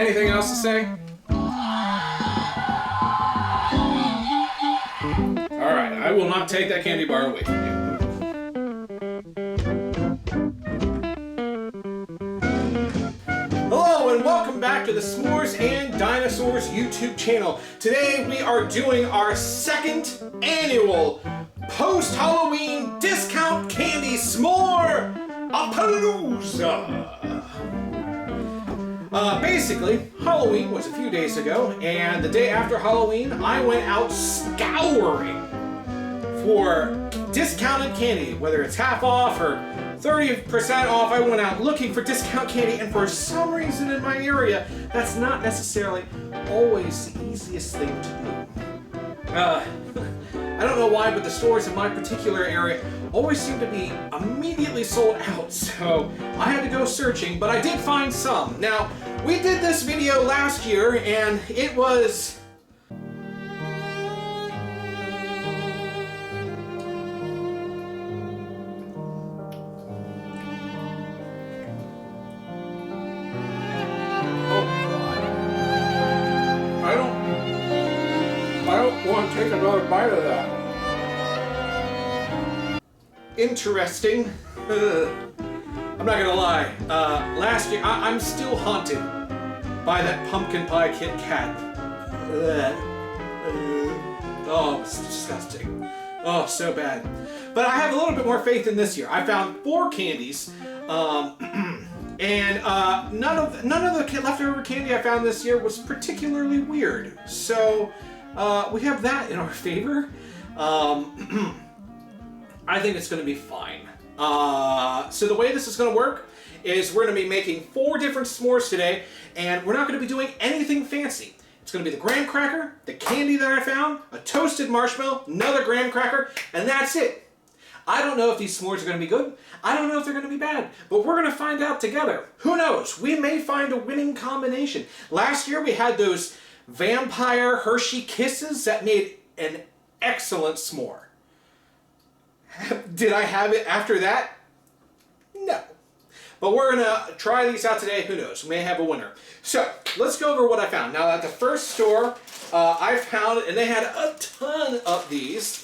Anything else to say? Alright, I will not take that candy bar away from you. Hello and welcome back to the S'mores and Dinosaurs YouTube channel. Today we are doing our second annual post-Halloween discount candy s'more-a-palooza. Basically, Halloween was a few days ago, and the day after Halloween, I went out scouring for discounted candy, whether it's half off or 30% off. I went out looking for discount candy, and for some reason in my area, that's not necessarily always the easiest thing to do. I don't know why, but the stores in my particular area always seem to be immediately sold out, so I had to go searching, but I did find some. Now, we did this video last year, and it was... I don't want to take another bite of that. Interesting. I'm not gonna lie. Last year, I'm still haunted by that pumpkin pie Kit Kat. Oh, it's disgusting. Oh, so bad. But I have a little bit more faith in this year. I found 4 candies, and none of the leftover candy I found this year was particularly weird. So we have that in our favor. I think it's going to be fine. So the way this is going to work is we're going to be making 4 different s'mores today, and we're not going to be doing anything fancy. It's going to be the graham cracker, the candy that I found, a toasted marshmallow, another graham cracker, and that's it. I don't know if these s'mores are going to be good. I don't know if they're going to be bad, but we're going to find out together. Who knows? We may find a winning combination. Last year we had those vampire Hershey Kisses that made an excellent s'more. Did I have it after that? No. But we're going to try these out today. Who knows? We may have a winner. So, let's go over what I found. Now, at the first store, I found, and they had a ton of these.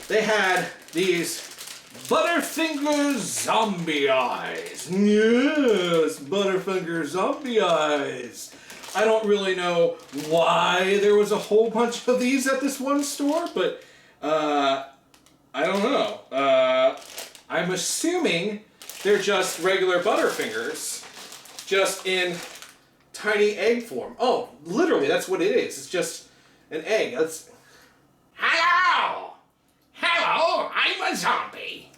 They had these Butterfinger Zombie Eyes. Yes, Butterfinger Zombie Eyes. I don't really know why there was a whole bunch of these at this one store, but I don't know. I'm assuming they're just regular Butterfingers, just in tiny egg form. Oh, literally, that's what it is. It's just an egg. That's... Hello! Hello, I'm a zombie.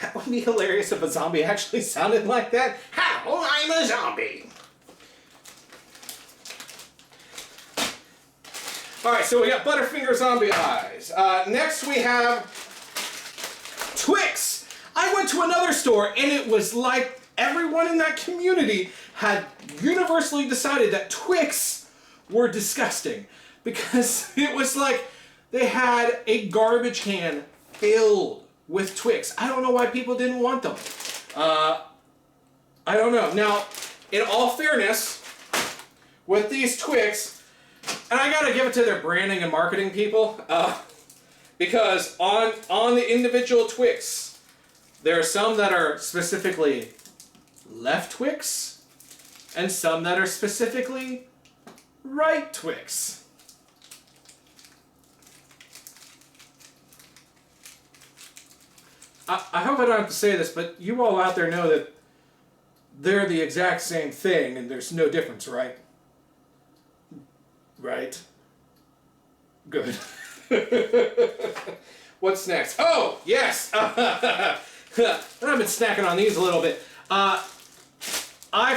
That would be hilarious if a zombie actually sounded like that. Hello, I'm a zombie. Alright, so we got Butterfinger Zombie Eyes. Next we have Twix. I went to another store and it was like everyone in that community had universally decided that Twix were disgusting. Because it was like they had a garbage can filled with Twix. I don't know why people didn't want them. I don't know. Now, in all fairness, with these Twix, and I gotta give it to their branding and marketing people, because on the individual Twix, there are some that are specifically left Twix, and some that are specifically right Twix. I hope I don't have to say this, but you all out there know that they're the exact same thing, and there's no difference, right? Right. Good. What's next? Oh, yes! I've been snacking on these a little bit. I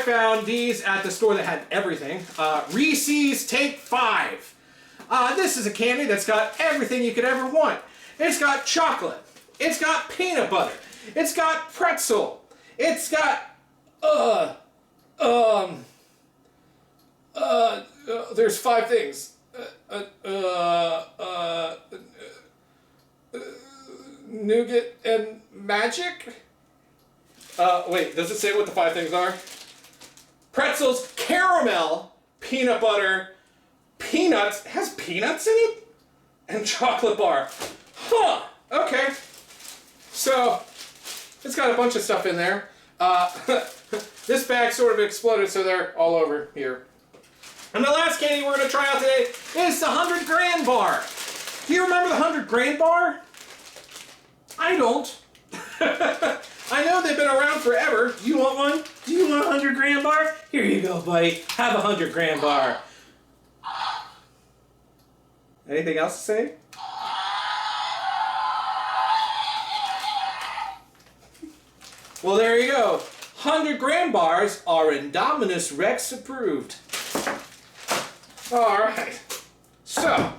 found these at the store that had everything. Reese's Take 5. This is a candy that's got everything you could ever want. It's got chocolate. It's got peanut butter. It's got pretzel. It's got, there's 5 things. Nougat and magic? Wait, does it say what the 5 things are? pretzels, caramel, peanut butter, peanuts. It has peanuts in it? And chocolate bar. Huh. Okay. So, it's got a bunch of stuff in there. This bag sort of exploded, so they're all over here. And the last candy we're going to try out today is the 100 Grand Bar. Do you remember the 100 Grand Bar? I don't. I know they've been around forever. Do you want one? Do you want a 100 Grand Bar? Here you go, buddy. Have a 100 Grand Bar. Anything else to say? Well, there you go. 100 Grand Bars are Indominus Rex approved. All right. So,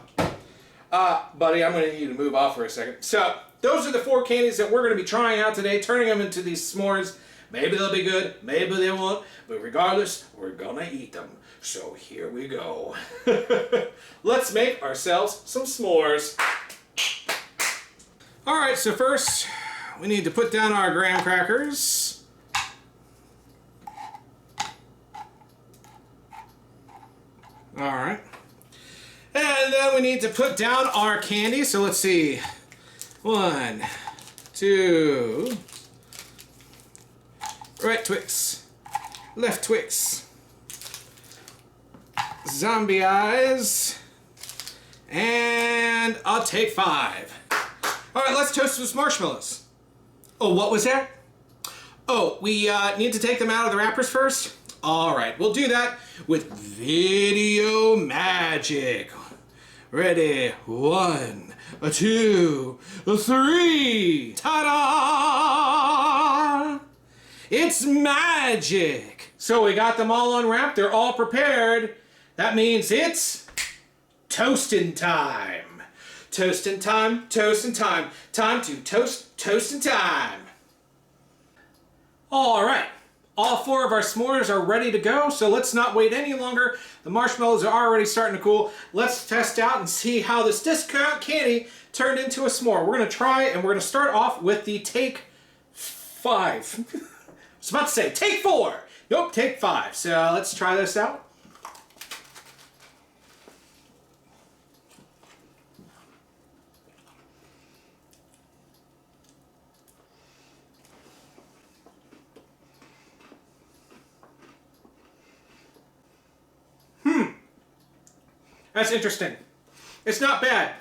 buddy, I'm going to need you to move off for a second. So, those are the 4 candies that we're going to be trying out today, turning them into these s'mores. Maybe they'll be good, maybe they won't, but regardless, we're going to eat them. So, here we go. Let's make ourselves some s'mores. All right, so first, we need to put down our graham crackers. All right. And then we need to put down our candy. So let's see. 1, 2. Right Twix. Left Twix. Zombie eyes. And I'll take 5. All right, let's toast some marshmallows. Oh, what was that? Oh, we need to take them out of the wrappers first? All right, we'll do that with video magic. Ready? 1, 2, 3. Ta-da! It's magic. So we got them all unwrapped. They're all prepared. That means it's toasting time. Toasting time, toasting time. Time to toast, toasting time. All right. All 4 of our s'mores are ready to go, so let's not wait any longer. The marshmallows are already starting to cool. Let's test out and see how this discount candy turned into a s'more. We're going to try it, and we're going to start off with the Take 5. I was about to say Take 4. Nope, Take 5. So let's try this out. That's interesting. It's not bad.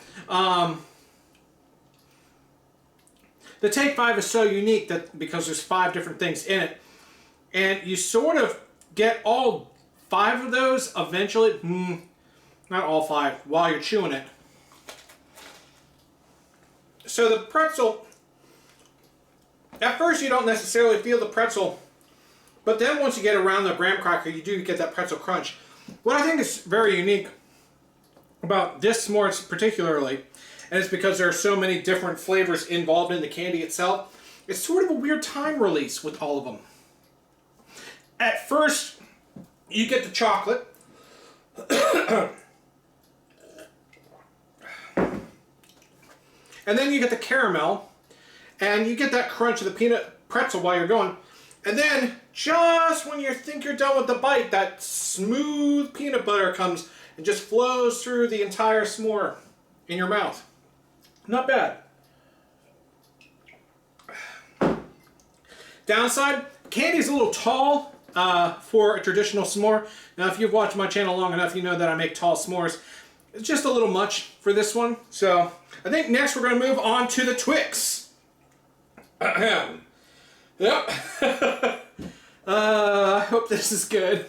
The Take 5 is so unique that because there's 5 different things in it, and you sort of get all 5 of those eventually. Not all 5 while you're chewing it. So the pretzel, at first you don't necessarily feel the pretzel, but then once you get around the graham cracker, you do get that pretzel crunch. What I think is very unique about this s'more particularly, and it's because there are so many different flavors involved in the candy itself, it's sort of a weird time release with all of them. At first, you get the chocolate. And then you get the caramel, and you get that crunch of the peanut pretzel while you're going. And then, just when you think you're done with the bite, that smooth peanut butter comes and just flows through the entire s'more in your mouth. Not bad. Downside, candy's a little tall for a traditional s'more. Now, if you've watched my channel long enough, you know that I make tall s'mores. It's just a little much for this one. So, I think next we're going to move on to the Twix. Yep. I hope this is good.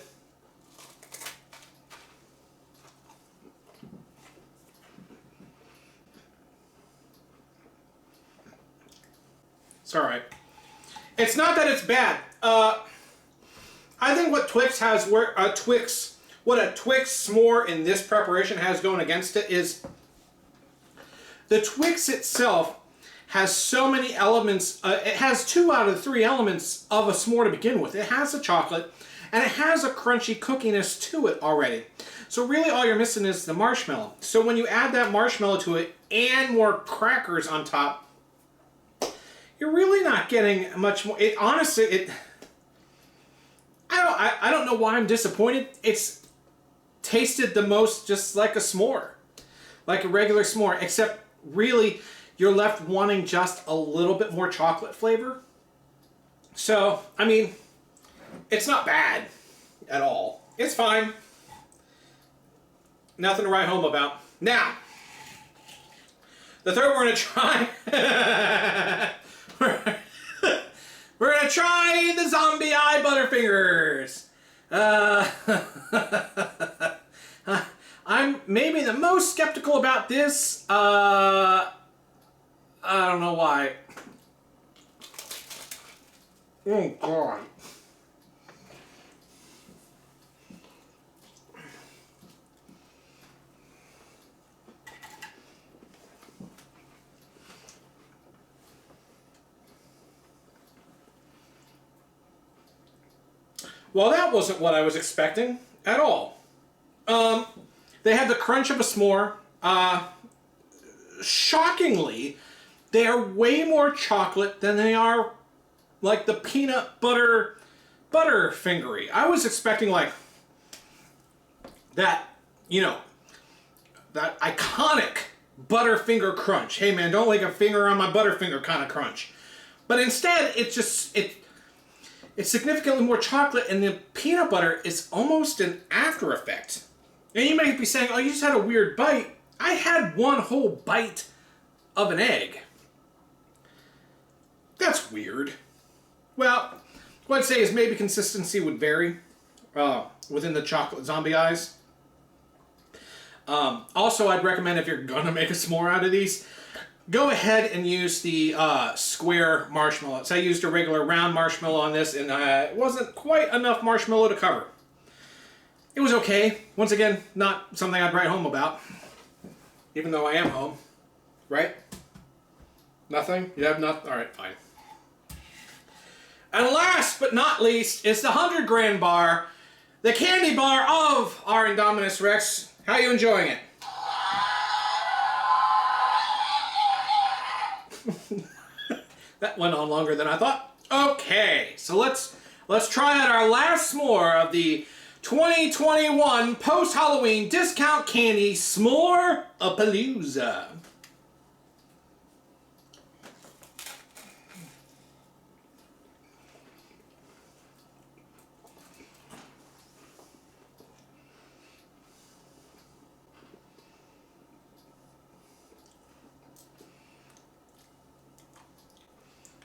It's alright. It's not that it's bad. I think what Twix has, what a Twix s'more in this preparation has going against it is the Twix itself has so many elements. It has 2 out of the 3 elements of a s'more to begin with. It has the chocolate, and it has a crunchy cookiness to it already. So really all you're missing is the marshmallow. So when you add that marshmallow to it and more crackers on top, you're really not getting much more. It honestly, I I don't know why I'm disappointed. It's tasted the most just like a s'more. Like a regular s'more, except really you're left wanting just a little bit more chocolate flavor. So, I mean, it's not bad at all. It's fine. Nothing to write home about. Now, the third we're going to try... we're going to try the Zombie Eye Butterfingers. I'm maybe the most skeptical about this. I don't know why. Oh, God. Well, that wasn't what I was expecting at all. They have the crunch of a s'more. Shockingly, they are way more chocolate than they are like the peanut butter Butterfingery. I was expecting like that, you know, that iconic Butterfinger crunch. Hey man, don't like a finger on my Butterfinger kind of crunch. But instead, it's significantly more chocolate, and the peanut butter is almost an after effect. And you might be saying, oh, you just had a weird bite. I had one whole bite of an egg. That's weird. Well, what I'd say is maybe consistency would vary within the chocolate zombie eyes. Also, I'd recommend if you're going to make a s'more out of these, go ahead and use the square marshmallows. I used a regular round marshmallow on this, and it wasn't quite enough marshmallow to cover. It was okay. Once again, not something I'd write home about. Even though I am home. Right? Nothing? You have nothing? Alright, fine. And last but not least is the 100 gram bar. The candy bar of our Indominus Rex. How are you enjoying it? That went on longer than I thought. Okay, so let's try out our last s'more of the 2021 post-Halloween discount candy S'more-a-Palooza.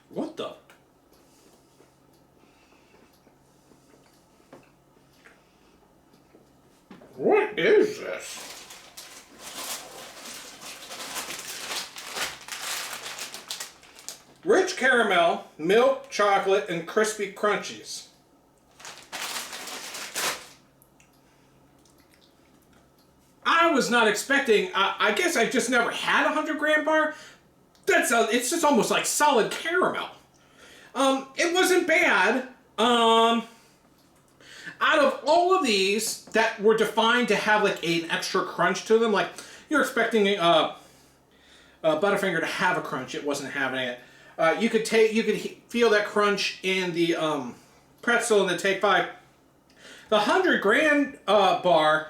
What the? What is this? Rich caramel, milk, chocolate, and crispy crunchies. I was not expecting, I guess I just never had a 100 gram bar. It's just almost like solid caramel. It wasn't bad. Out of all of these that were defined to have like an extra crunch to them, like you're expecting a Butterfinger to have a crunch, it wasn't having it. You could feel that crunch in the pretzel in the Take 5. The 100 gram bar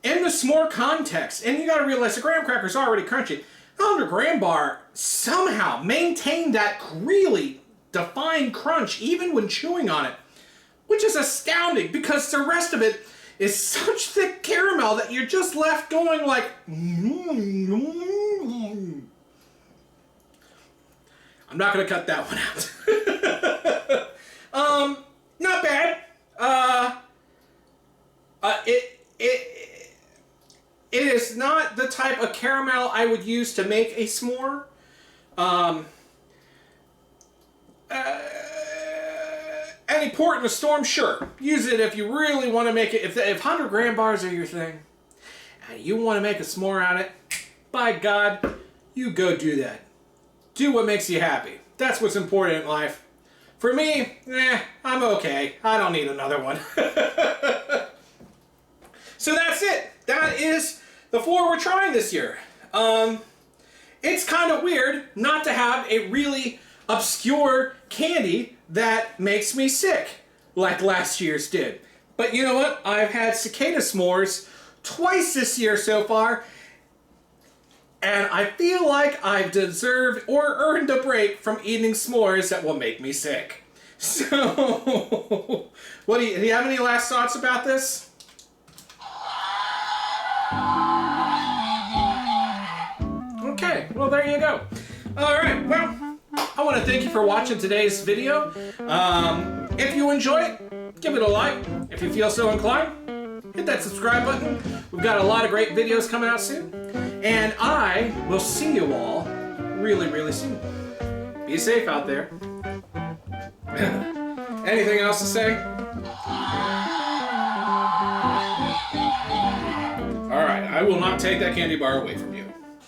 in the s'more context, and you got to realize the graham cracker's already crunchy. The 100 gram bar somehow maintained that really defined crunch even when chewing on it, which is astounding because the rest of it is such thick caramel that you're just left going like, I'm not going to cut that one out. Not bad. It is not the type of caramel I would use to make a s'more. Any port in a storm, sure. Use it if you really want to make it. If 100 gram bars are your thing, and you want to make a s'more out of it, by God, you go do that. Do what makes you happy. That's what's important in life. For me, I'm okay. I don't need another one. So that's it. That is the 4 we're trying this year. It's kind of weird not to have a really obscure candy that makes me sick. like last year's did. But you know what? I've had cicada s'mores twice this year so far, and I feel like I've deserved or earned a break from eating s'mores that will make me sick. So, do you have any last thoughts about this? Okay, well there you go. Alright, well, I want to thank you for watching today's video. If you enjoy it, give it a like. If you feel so inclined, hit that subscribe button. We've got a lot of great videos coming out soon. And I will see you all really, really soon. Be safe out there. Anything else to say? Alright, I will not take that candy bar away from you.